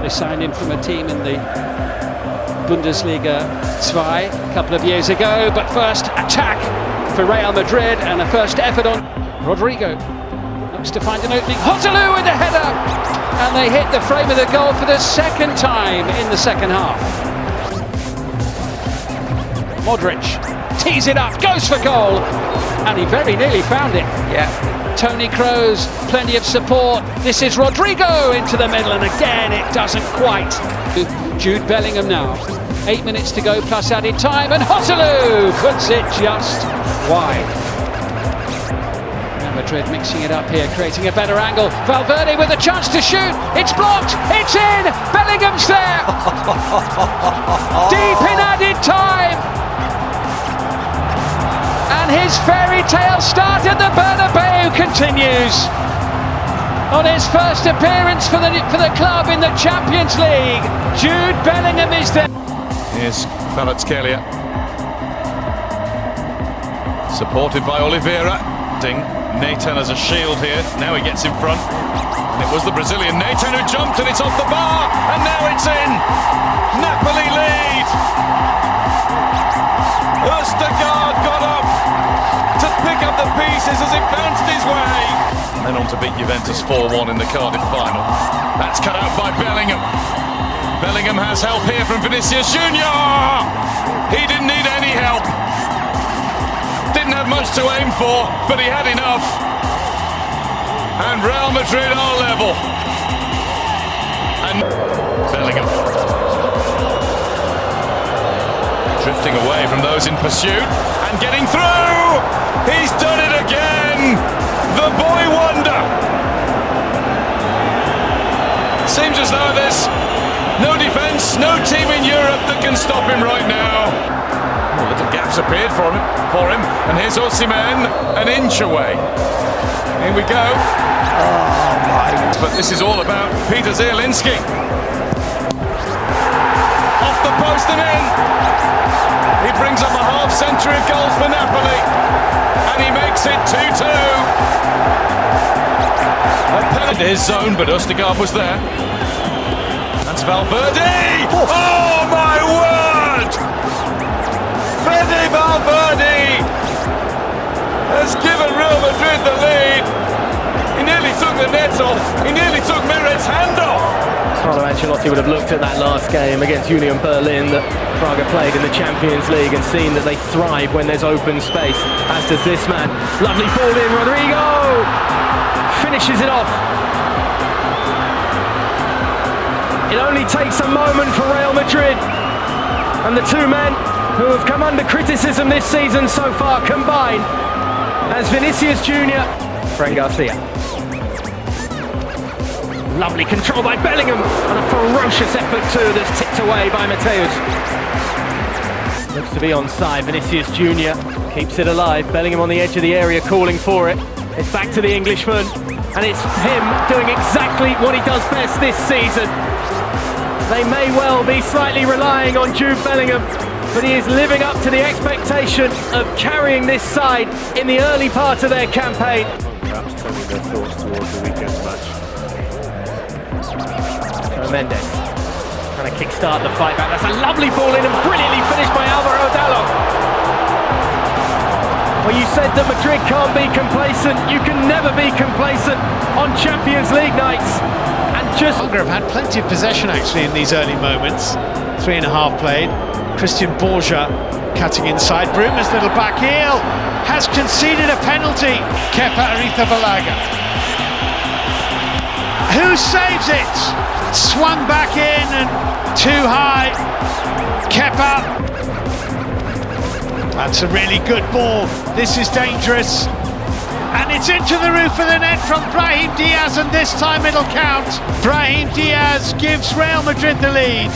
They signed him from a team in the Bundesliga 2 a couple of years ago, but first attack for Real Madrid and a first effort on Rodrigo. Looks to find an opening. Joselu with a header! And they hit the frame of the goal for the second time in the second half. Modric tees it up, goes for goal, and he very nearly found it. Yeah. Tony Kroos, plenty of support. This is Rodrigo into the middle, and again it doesn't quite. Jude Bellingham now. 8 minutes to go plus added time, and Joselu puts it just wide. Real Madrid mixing it up here, creating a better angle. Valverde with a chance to shoot. It's blocked. It's in. Bellingham's there. Deep in added time. And his fairy tale start at the Bernabeu continues. On his first appearance for the club in the Champions League, Jude Bellingham is there. Here's Kvaratskhelia, supported by Oliveira. Nathan as a shield here. Now he gets in front. And it was the Brazilian Nathan who jumped, and it's off the bar, and now it's in. Napoli lead. Østegård got up to pick up the pieces as it bounced his way. And then on to beat Juventus 4-1 in the Cardiff final. That's cut out by Bellingham. Bellingham has help here from Vinicius Junior. He didn't need any help. Didn't have much to aim for, but he had enough. And Real Madrid are level. And Bellingham drifting away from those in pursuit and getting through. He's done it again. The boy wonder. Seems as though there's no defence, no team in Europe that can stop him right now. Little gaps appeared for him, and here's Osimhen, an inch away. Here we go. Oh my! But this is all about Peter Zielinski. Off the post and in. He brings up a half-century of goals for Napoli, and he makes it 2-2. A penalty in his zone, but Østegård was there. That's Valverde. Oh my word! Fede Valverde has given Real Madrid the lead. He nearly took the net off. He nearly took Meret hand off. Carlo Ancelotti would have looked at that last game against Union Berlin that Braga played in the Champions League and seen that they thrive when there's open space, as does this man. Lovely ball in, Rodrigo finishes it off. It only takes a moment for Real Madrid, and the two men who have come under criticism this season so far combine as Vinicius Junior, Fran Garcia. Lovely control by Bellingham, and a ferocious effort too that's tipped away by Mateus. Looks to be onside. Vinicius Junior keeps it alive. Bellingham on the edge of the area calling for it. It's back to the Englishman, and it's him doing exactly what he does best this season. They may well be slightly relying on Jude Bellingham, but he is living up to the expectation of carrying this side in the early part of their campaign. Perhaps turning their thoughts towards the weekend's match. Mendes trying to kickstart the fight back. That's a lovely ball in and brilliantly finished by Alvaro Dallo. Well, you said that Madrid can't be complacent. You can never be complacent on Champions League nights. And just Braga have had plenty of possession actually in these early moments. 3.5 played. Christian Borja cutting inside. Bruma's little back heel has conceded a penalty. Kepa Arrizabalaga. Who saves it? Swung back in and too high. Kepa. That's a really good ball. This is dangerous. And it's into the roof of the net from Brahim Diaz, and this time it'll count. Brahim Diaz gives Real Madrid the lead.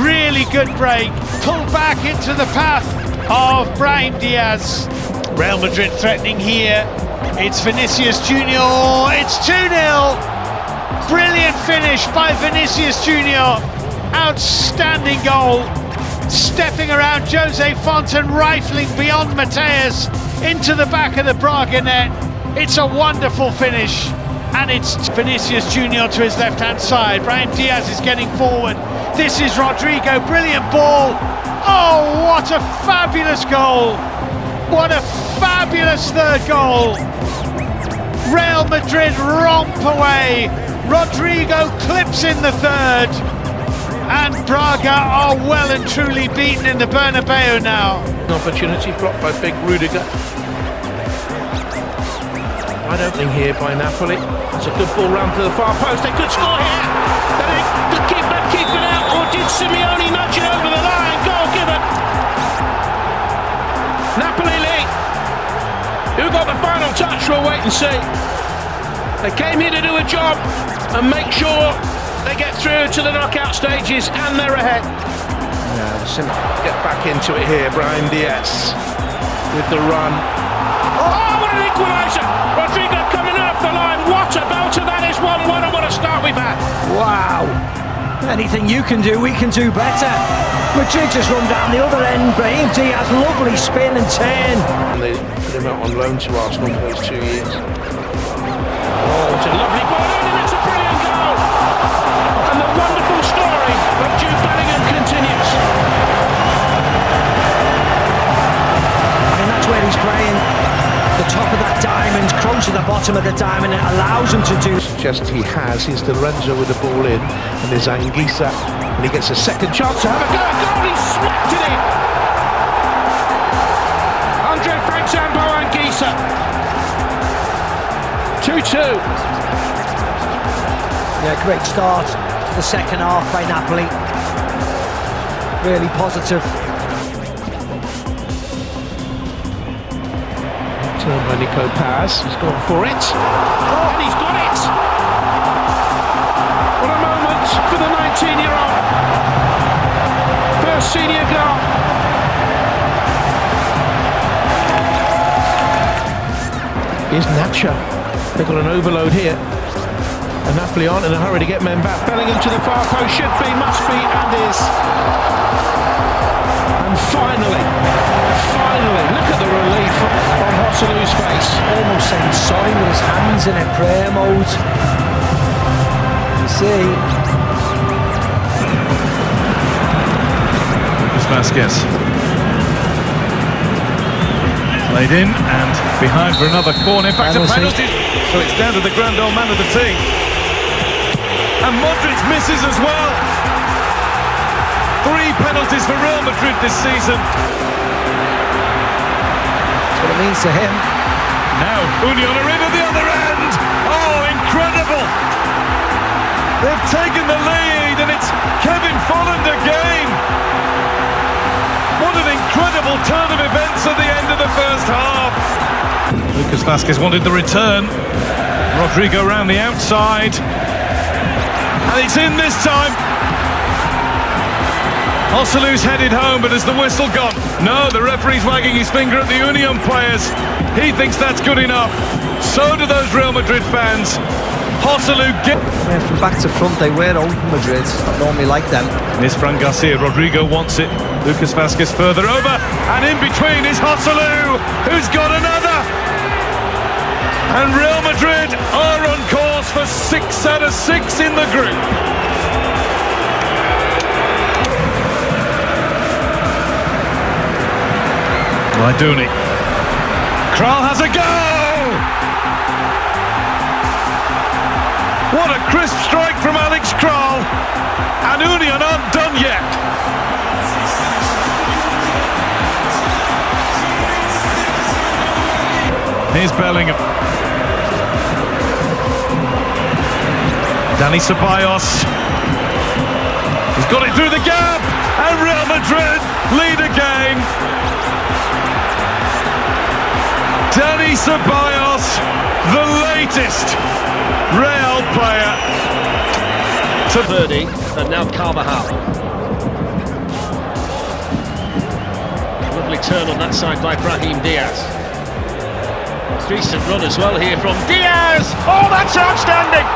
Really good break. Pulled back into the path of Brahim Diaz. Real Madrid threatening here. It's Vinicius Junior. It's 2-0. Brilliant finish by Vinicius Junior. Outstanding goal. Stepping around Jose Font and rifling beyond Mateus into the back of the Braga net. It's a wonderful finish. And it's Vinicius Junior to his left-hand side. Brahim Diaz is getting forward. This is Rodrigo, brilliant ball. Oh, what a fabulous goal. What a fabulous third goal. Real Madrid romp away. Rodrigo clips in the third. And Braga are well and truly beaten in the Bernabeu now. An opportunity blocked by big Rudiger. Wide opening here by Napoli. It's a good ball round to the far post. They could score here. They keep it out. Or did Simeone nudge it over the line? Goal given. Napoli lead. Who got the final touch? We'll wait and see. They came here to do a job and make sure they get through to the knockout stages, and they're ahead. Yeah, get back into it here. Brahim Diaz with the run. Oh, what an equaliser! Rodrigo coming off the line. What a belter that is! 1-1, and what a start we've had. Wow. Anything you can do, we can do better. Madrid just run down the other end. Brahim Diaz, lovely spin and turn. And they put him out on loan to Arsenal for those 2 years. Oh, it's a lovely ball in, and it's a brilliant goal. And the wonderful story of Jude Bellingham continues. I mean, that's where he's playing. The top of that diamond, close to the bottom of the diamond, it allows him to do. Just he has. Here's Lorenzo with the ball in, and there's Anguissa, and he gets a second chance to have a go. Goal! He smacked it in. Andre Frank-Zambo Anguissa. 2-2. Yeah, great start to the second half by Napoli. Really positive. Turned by Nico Paz. He's gone for it. Oh, and he's got it. What a moment for the 19-year-old. First senior goal. Here's Nacho. They've got an overload here. And Napoli aren't in a hurry to get men back. Bellingham to the far post. Should be, must be, and is. And finally, look at the relief on Hossalu's face. Almost saying sorry with his hands in a prayer mode. You see. Vasquez. Played in and behind for another corner. In fact, a penalty. So it's down to the grand old man of the team. And Modric misses as well. 3 penalties for Real Madrid this season. That's what it means to him. Now Union are in at the other end. Oh, incredible! They've taken the lead, and it's Kevin Folland again. What an incredible turn of events at the end of the first half. Lucas Vasquez wanted the return. Rodrigo round the outside. And it's in this time. Hossalu's headed home, but has the whistle gone? No, the referee's wagging his finger at the Union players. He thinks that's good enough. So do those Real Madrid fans. Hossalu From back to front, they were old Madrid. I normally like them. Here's Fran Garcia. Rodrigo wants it. Lucas Vasquez further over. And in between is Hossalu, who's got another. And Real Madrid are on course for 6 out of 6 in the group. Raiduni. Kral has a go! What a crisp strike from Alex Kral! And Union aren't done yet. Here's Bellingham. Dani Ceballos. He's got it through the gap! And Real Madrid lead again. Dani Ceballos, the latest Real player. To Verdi, and now Carvajal. Lovely turn on that side by Brahim Diaz. Decent run as well here from Diaz. Oh, that's outstanding.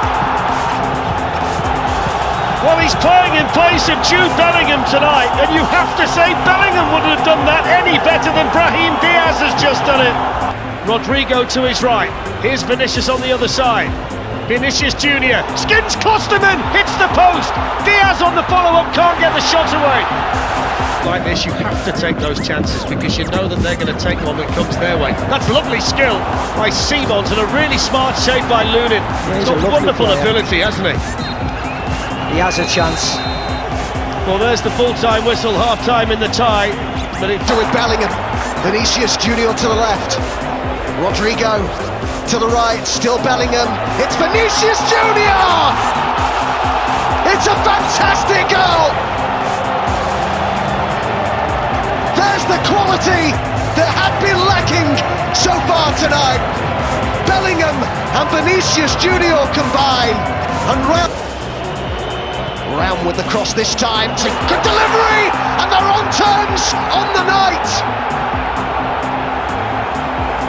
Well, he's playing in place of Jude Bellingham tonight, and you have to say Bellingham wouldn't have done that any better than Brahim Diaz has just done it. Rodrigo to his right. Here's Vinicius on the other side. Vinicius Junior skins Klosterman, hits the post. Diaz on the follow-up, can't get the shot away. Like this, you have to take those chances because you know that they're going to take one that comes their way. That's lovely skill by Simons and a really smart save by Lunin. He's got wonderful ability, hasn't he? He has a chance. Well, there's the full-time whistle, half-time in the tie. But it with Bellingham, Vinicius Junior to the left, Rodrigo to the right, still Bellingham, it's Vinicius Junior! It's a fantastic goal! There's the quality that had been lacking so far tonight. Bellingham and Vinicius Junior combine, and Round with the cross this time, to good delivery, and they're on terms on the night.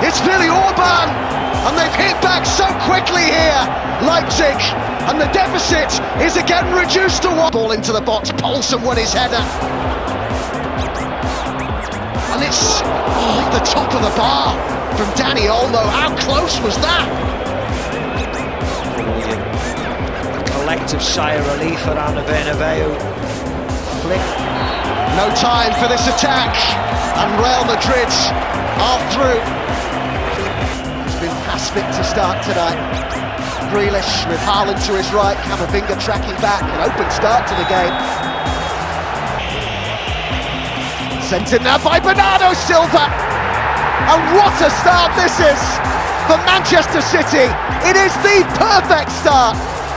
It's Billy Orban, and they've hit back so quickly here, Leipzig, and the deficit is again reduced to one. Ball into the box, Poulsen won his header. And it's the top of the bar from Danny Olmo. How close was that? Collective sigh of relief around the Bernabeu. Flick. No time for this attack, and Real Madrid are through. It's been aspic to start tonight. Grealish with Haaland to his right, Camavinga tracking back, an open start to the game. Sent in there by Bernardo Silva, and what a start this is for Manchester City. It is the perfect start.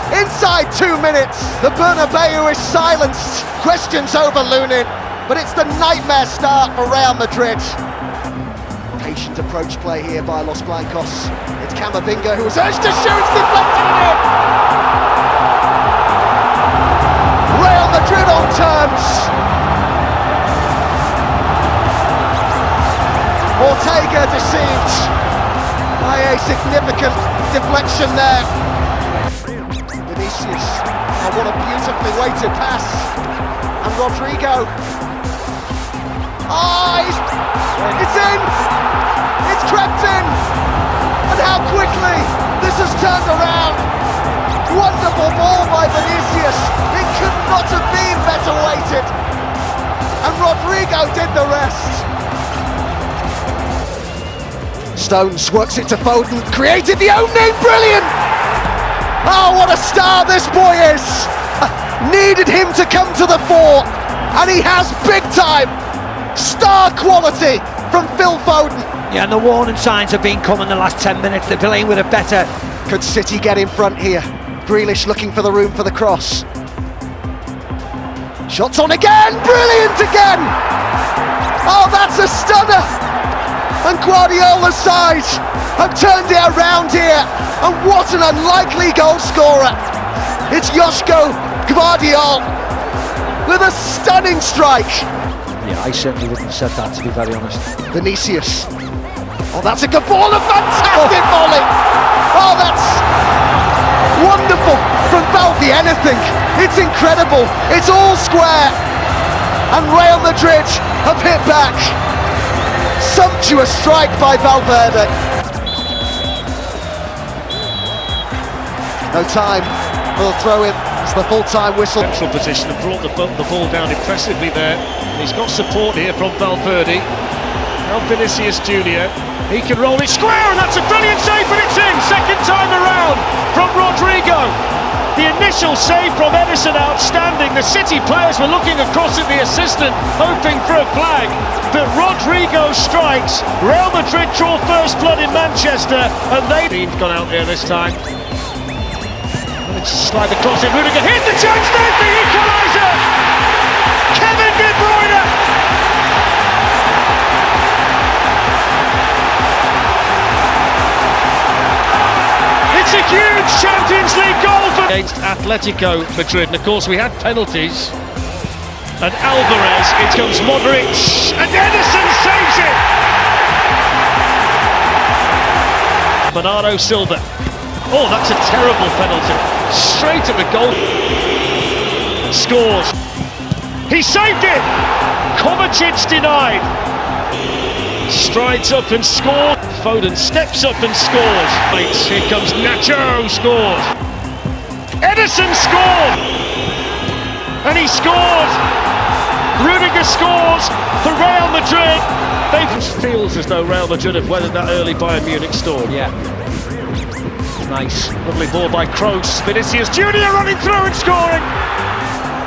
Inside 2 minutes, the Bernabeu is silenced. Questions over Lunin, but it's the nightmare start for Real Madrid. Patient approach play here by Los Blancos. It's Camavinga who was urged to shoot, it's deflected in. Real Madrid on terms. Ortega deceived by a significant deflection there. Vinicius, oh, what a beautifully weighted pass. And Rodrigo. It's in! It's crept in! And how quickly this has turned around. Wonderful ball by Vinicius. It could not have been better weighted. And Rodrigo did the rest. Stones works it to Foden, created the opening, brilliant! Oh, what a star this boy is! Needed him to come to the fore, and he has big time! Star quality from Phil Foden. Yeah, and the warning signs have been coming the last 10 minutes. They're playing with it better. Could City get in front here? Grealish looking for the room for the cross. Shots on again, brilliant again! Oh, that's a stunner! And Guardiola's side have turned it around here, and what an unlikely goal scorer! It's Joško Gvardiol with a stunning strike. Yeah, I certainly wouldn't have said that, to be very honest. Vinicius. Oh, that's a good ball, a fantastic volley! Oh, that's wonderful from Valverde. Anything, it's incredible. It's all square, and Real Madrid have hit back. Sumptuous strike by Valverde. No time for the throw-in. It's the full-time whistle. Central position and brought the ball down impressively there. He's got support here from Valverde. Now Vinicius Junior. He can roll it square, and that's a brilliant save, but it's in. Second time around from Rodrigo. The initial save from Edison, outstanding. The City players were looking across at the assistant, hoping for a flag. But Rodrigo strikes. Real Madrid draw first blood in Manchester, and they've gone out there this time. Let's slide the cross in. Rudiger hit the chance. There's the equaliser. Kevin De Bruyne. It's a huge Champions League goal for against Atletico Madrid. And of course we had penalties. And Alvarez, it comes Modric, and Edison saves it! Bernardo Silva. Oh, that's a terrible penalty. Straight at the goal. Scores. He saved it! Kovacic denied. strides up and scores. Foden steps up and scores. Here comes Nacho, scores. Ederson scored! And he scores! Rudiger scores for Real Madrid. It feels as though Real Madrid have weathered that early Bayern Munich storm. Yeah. Nice. Lovely ball by Kroos. Vinicius Junior running through and scoring.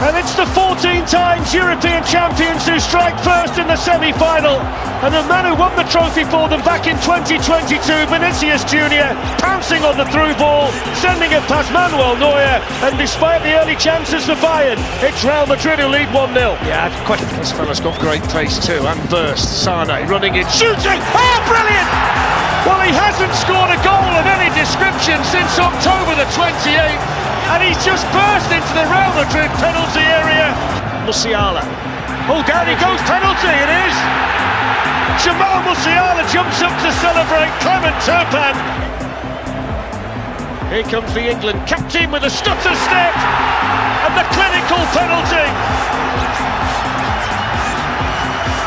And it's the 14 times European champions who strike first in the semi-final. And the man who won the trophy for them back in 2022, Vinicius Junior, pouncing on the through ball, sending it past Manuel Neuer. And despite the early chances for Bayern, it's Real Madrid who lead 1-0. Yeah, quite. This fella's got great pace too, and burst. Sane running in, shooting. Oh, brilliant! Well, he hasn't scored a goal of any description since October the 28th, and he's just burst into the Real Madrid penalty area. Musiala. Oh, down he goes, penalty, it is! Jamal Musiala jumps up to celebrate Clement Turpin. Here comes the England captain with a stutter step, and the clinical penalty.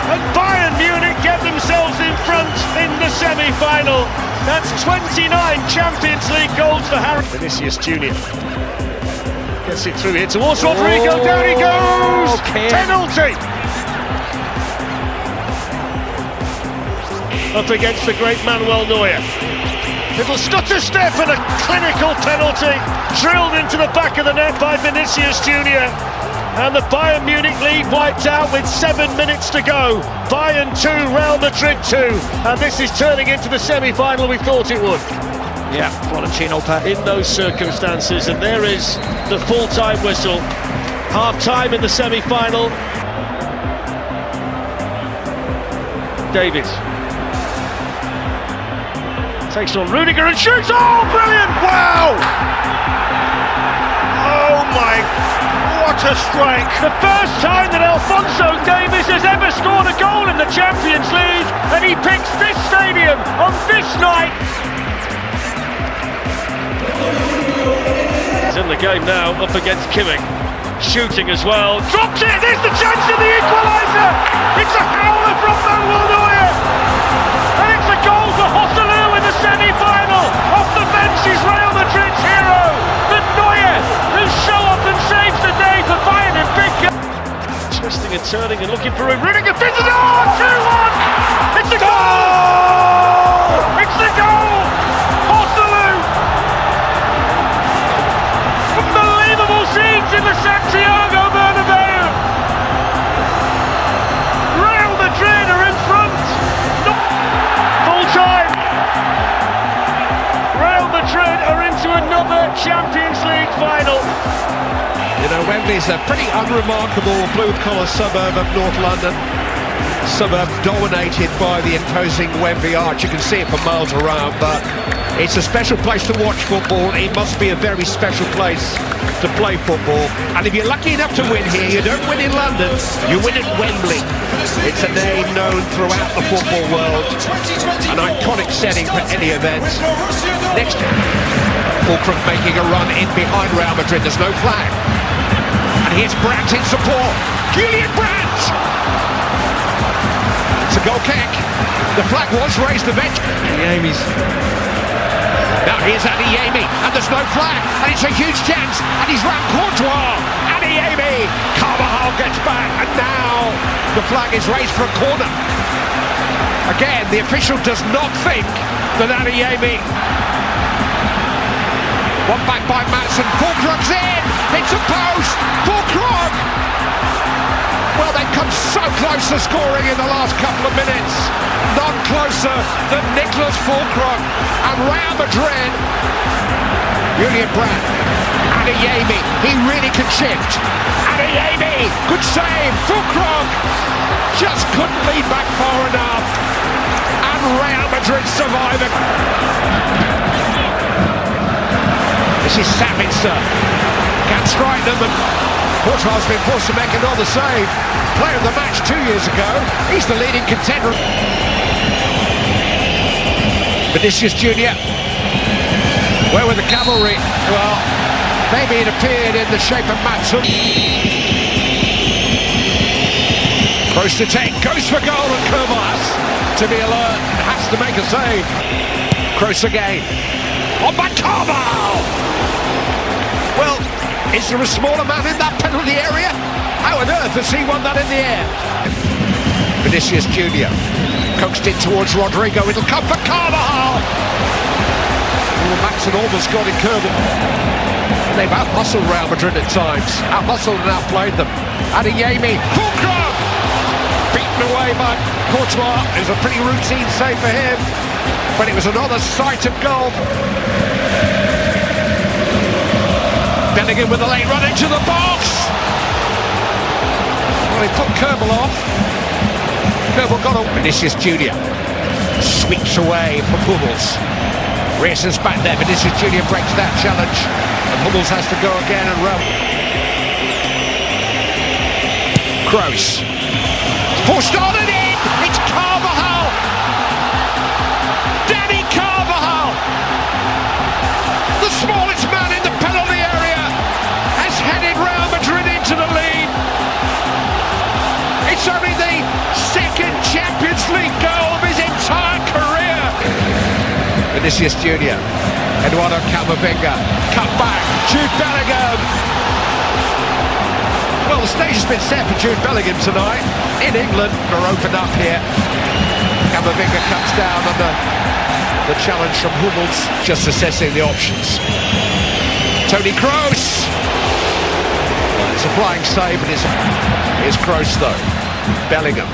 And Bayern Munich get themselves in front in the semi-final. That's 29 Champions League goals for Harry. Vinicius Junior gets it through here towards Rodrigo. Down he goes! Penalty! Up against the great Manuel Neuer. Little stutter step and a clinical penalty drilled into the back of the net by Vinicius Junior. And the Bayern Munich lead wiped out with 7 minutes to go. Bayern 2, Real Madrid 2. And this is turning into the semi-final we thought it would. Yeah, Florentino Perez. In those circumstances, and there is the full-time whistle. Half-time in the semi-final. Davies. Takes on Rudiger and shoots. Oh, brilliant! Wow! Oh my, what a strike! The first time that Alphonso Davies has ever scored a goal in the Champions League, and he picks this stadium on this night. He's in the game now, up against Kimmich. Shooting as well. Drops it! There's the chance for the equaliser! It's a howler from Manuel Neuer! And it's a goal for Joselu in the semi-final! Off the bench is Real Madrid's hero! But Neuer, who show up and saves the day for Bayern in big game. Twisting and turning and looking for a Rudiger. Fits it! Oh, 2-1! It's a goal! It's the goal! Joselu! Unbelievable scenes in the Santiago Bernabeu! Real Madrid are in front! Full time! Real Madrid are into another Champions League final. You know, Wembley's a pretty unremarkable blue-collar suburb of North London. Suburb dominated by the imposing Wembley Arch. You can see it for miles around, but it's a special place to watch football. It must be a very special place to play football. And if you're lucky enough to win here, you don't win in London, you win at Wembley. It's a name known throughout the football world, an iconic setting for any event. Next, Fulcrum making a run in behind Real Madrid. There's no flag. And here's Brandt in support. Julian Brandt! It's a goal kick. The flag was raised the bench. Amy's. Now here's Adeyemi, and there's no flag, and it's a huge chance, and he's round Courtois. Adeyemi, Carvajal gets back, and now the flag is raised for a corner. Again, the official does not think that Adeyemi. One back by Madison, Fulcrum's in, it's a post, Fulcrum! Well, they've come so close to scoring in the last couple of minutes. None closer than Nicolas Fulcrum and Real Madrid. Julian Brandt, Adeyemi, he really can shift. Adeyemi, good save, Fulcrum just couldn't lead back far enough. And Real Madrid surviving. This is Sabitzer, can't strike them, and Courtois been forced to make another save. Player of the match 2 years ago, he's the leading contender. Vinicius Junior, where were the cavalry? Well, maybe it appeared in the shape of Matson. Close to take, goes for goal, and Kerbal has to be alert, has to make a save. Kroos again. On by Kerbal! Well, is there a smaller man in that penalty area? How on earth has he won that in the air? Vinicius Junior coaxed in towards Rodrigo. It'll come for Carvajal. Oh, Max had almost got in Kerbal. And they've out-muscled Real Madrid at times. Out-muscled and outplayed them. Adeyemi, Fulcrum! Beaten away by Courtois. It was a pretty routine save for him. But it was another sight of goal. Bellingham with a late run into the box. Well, he put Kerbal off. Kerbal got on. Vinicius Junior sweeps away from Hummels. Races back there. Vinicius Junior breaks that challenge, and Hummels has to go again and run. Kroos forced on and in. It's Carvajal. Danny Carvajal, the smallest man in the penalty area, has headed Real Madrid into the lead. It's only the second Champions League goal of his entire career. Vinicius Junior, Eduardo Camavinga, cut back, Jude Bellingham. Well, the stage has been set for Jude Bellingham tonight. In England, they're open up here. Camavinga comes down under the challenge from Hummels, just assessing the options. Toni Kroos. Well, it's a flying save, and it's Kroos though. Bellingham.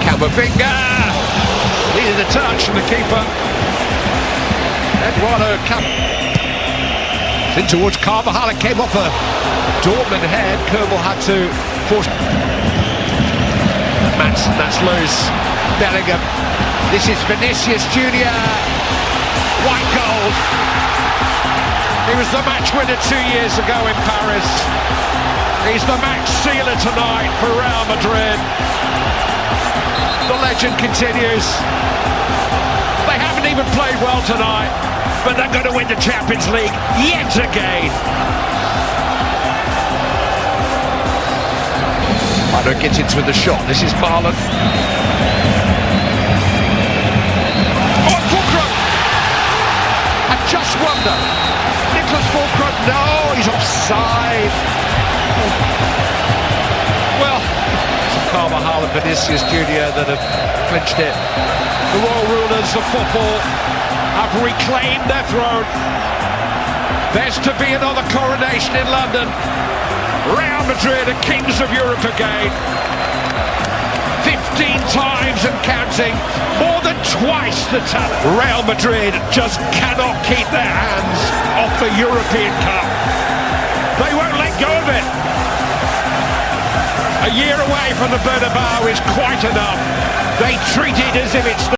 Camavinga needed a touch from the keeper. Eduardo in towards Carvajal. It came off a Dortmund head. Kerbal had to force. Madsen, that's loose. Bellingham. This is Vinicius Junior. White goal. He was the match winner 2 years ago in Paris. He's the match sealer tonight for Real Madrid. The legend continues. They haven't even played well tonight, but they're going to win the Champions League yet again. Mano gets into the shot. This is Marlon. Oh, Fulcrum! I just wonder. Nicholas Fulcrum, no, he's offside. Well, it's Carvajal and Vinicius Junior that have clinched it. The royal rulers of football have reclaimed their throne. There's to be another coronation in London. Real Madrid are kings of Europe again. 15 times and counting, more than twice the talent. Real Madrid just cannot keep their hands off the European Cup. They won't let go of it. A year away from the Bernabeu is quite enough. They treat it as if it's